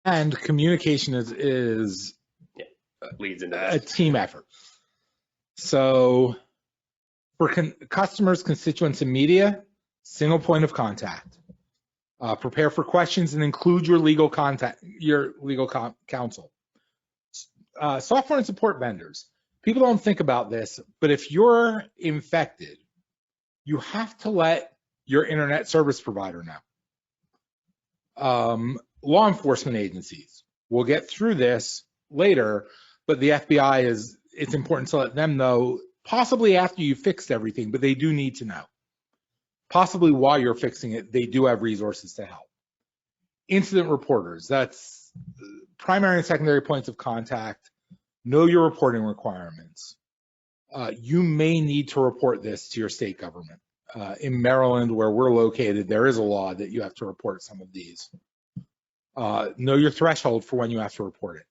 And communication is leads into a team effort. So for customers, constituents, and media, single point of contact. Prepare for questions and include your legal counsel. Software and support vendors. People don't think about this, but if you're infected, you have to let your internet service provider know. Law enforcement agencies. We'll get through this later, but the FBI it's important to let them know, possibly after you fixed everything, but they do need to know. Possibly while you're fixing it, they do have resources to help. Incident reporters, that's primary and secondary points of contact. Know your reporting requirements. You may need to report this to your state government. In Maryland, where we're located, there is a law that you have to report some of these. Know your threshold for when you have to report it.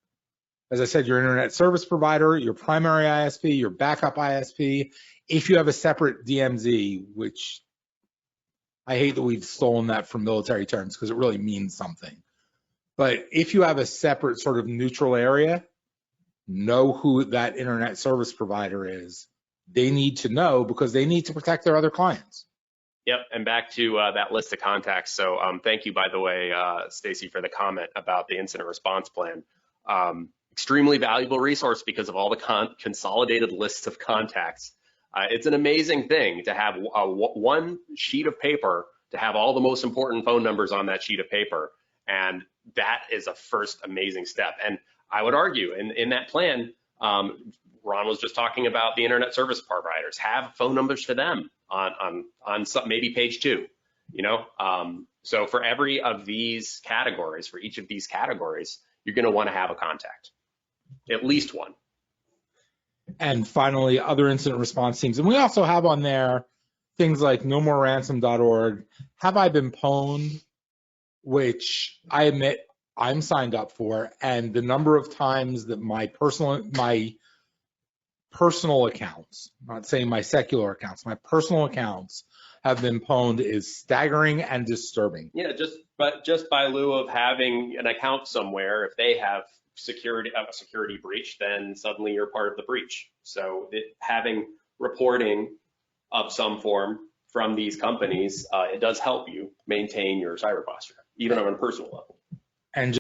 As I said, your internet service provider, your primary ISP, your backup ISP. If you have a separate DMZ, which I hate that we've stolen that from military terms because it really means something. But if you have a separate sort of neutral area, know who that internet service provider is. They need to know because they need to protect their other clients. Yep, and back to that list of contacts. So thank you, by the way, Stacy, for the comment about the incident response plan. Extremely valuable resource because of all the consolidated lists of contacts. It's an amazing thing to have one sheet of paper to have all the most important phone numbers on that sheet of paper. And that is a first amazing step. And I would argue in that plan, Ron was just talking about the internet service providers, have phone numbers for them on some, maybe page 2, you know? So for every of these categories, for each of these categories, you're gonna wanna have a contact, at least one. And finally, other incident response teams. And we also have on there things like nomoreransom.org, Have I Been Pwned, which I admit I'm signed up for, and the number of times that my personal accounts, I'm not saying my SecuLore accounts, my personal accounts have been pwned is staggering and disturbing. Yeah, just by lieu of having an account somewhere, if they have a security breach, then suddenly you're part of the breach. So having reporting of some form from these companies, it does help you maintain your cyber posture, even on a personal level. And